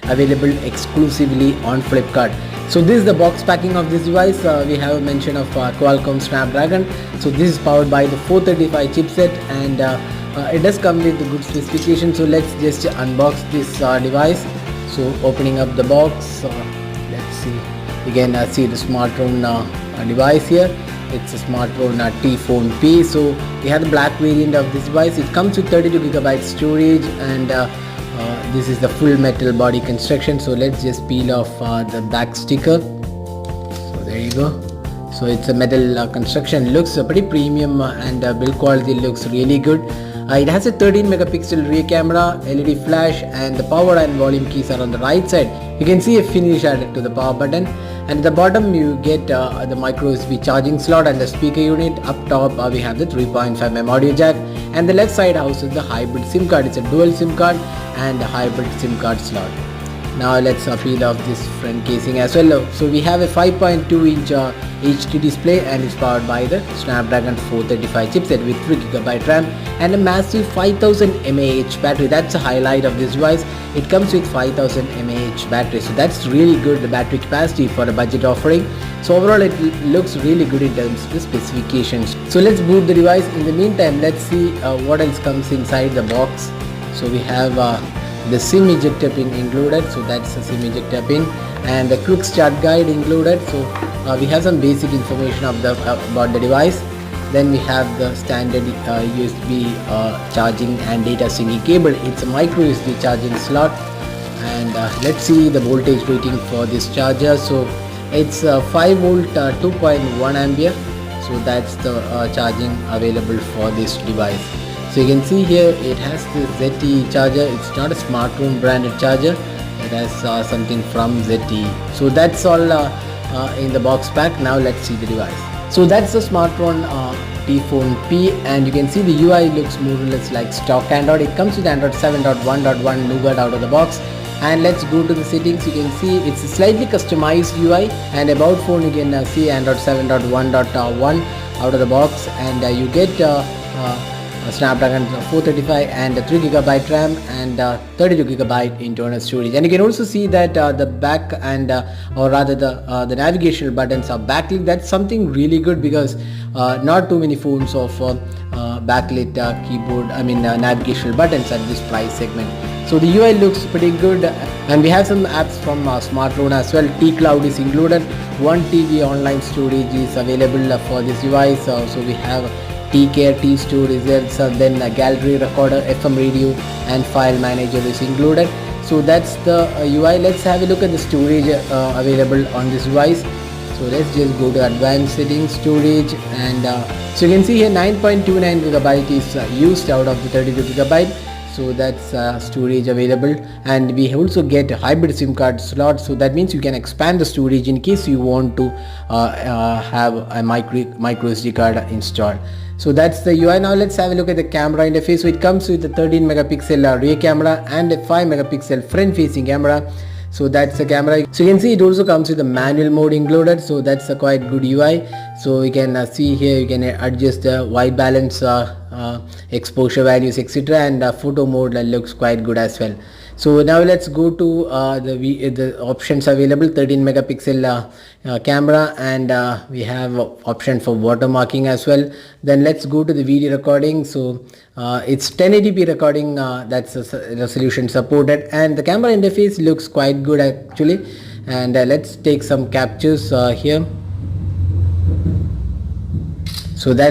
available exclusively on Flipkart. So this is the box packing of this device. We have a mention of Qualcomm Snapdragon. So this is powered by the 435 chipset, and it does come with good specifications. So let's just unbox this device. So opening up the box, let's see. You can see the Smarton device here. It's a Smarton T.phone P. So we have the black variant of this device. It comes with 32GB storage, and this is the full metal body construction. So let's just peel off the back sticker. So there you go. So it's a metal construction. Looks pretty premium, and build quality looks really good. It has a 13 megapixel rear camera, LED flash, and the power and volume keys are on the right side. You can see a finish added to the power button, and at the bottom you get the micro USB charging slot and the speaker unit. Up top we have the 3.5mm audio jack, and the left side houses the hybrid SIM card. It's a dual SIM card and a hybrid SIM card slot. Now let's peel off this front casing as well. So we have a 5.2-inch HD display, and it's powered by the Snapdragon 435 chipset with 3GB RAM and a massive 5000 mAh battery. That's the highlight of this device. It comes with 5000 mAh battery, so that's really good, the battery capacity for a budget offering. So overall it looks really good in terms of the specifications. So let's boot the device. In the meantime, let's see what else comes inside the box. So we have the SIM ejector pin included, so that's the SIM ejector pin, and the quick start guide included. So we have some basic information of about the device. Then we have the standard USB charging and data syncing cable. It's a micro USB charging slot, and let's see the voltage rating for this charger. So it's 5 volt 2.1 ampere. So that's the charging available for this device. So you can see here it has the ZTE charger. It's not a Smarton branded charger. It has something from ZTE. So that's all in the box pack. Now let's see the device. So that's the Smarton T.phone P, and you can see the UI looks more or less like stock Android. It comes with Android 7.1.1 Nougat out of the box. And let's go to the settings. You can see it's a slightly customized UI, and about phone you can see Android 7.1.1 out of the box, and you get Snapdragon 435 and 3GB RAM and 32GB internal storage. And you can also see that the back and or rather the navigational buttons are backlit. That's something really good, because not too many phones offer backlit keyboard, navigational buttons at this price segment. So the UI looks pretty good, and we have some apps from Smartphone as well. T-Cloud is included. 1 TB online storage is available for this device. So we have T-Care, T-Store results, then a gallery recorder, FM radio, and file manager is included. So that's the UI. Let's have a look at the storage available on this device. So let's just go to advanced settings, storage, and so you can see here 9.29GB is used out of the 32GB. So that's storage available, and we also get a hybrid SIM card slot. So that means you can expand the storage in case you want to have a micro SD card installed. So that's the UI. Now let's have a look at the camera interface. So it comes with a 13 megapixel rear camera and a 5 megapixel front facing camera. So that's the camera. So you can see it also comes with a manual mode included. So that's a quite good UI. So you can see here you can adjust the white balance, exposure values, etc., and photo mode looks quite good as well. So now let's go to the options available. 13 megapixel camera, and we have option for watermarking as well. Then let's go to the video recording. So it's 1080p recording, that's the resolution supported, and the camera interface looks quite good actually. And let's take some captures here. So that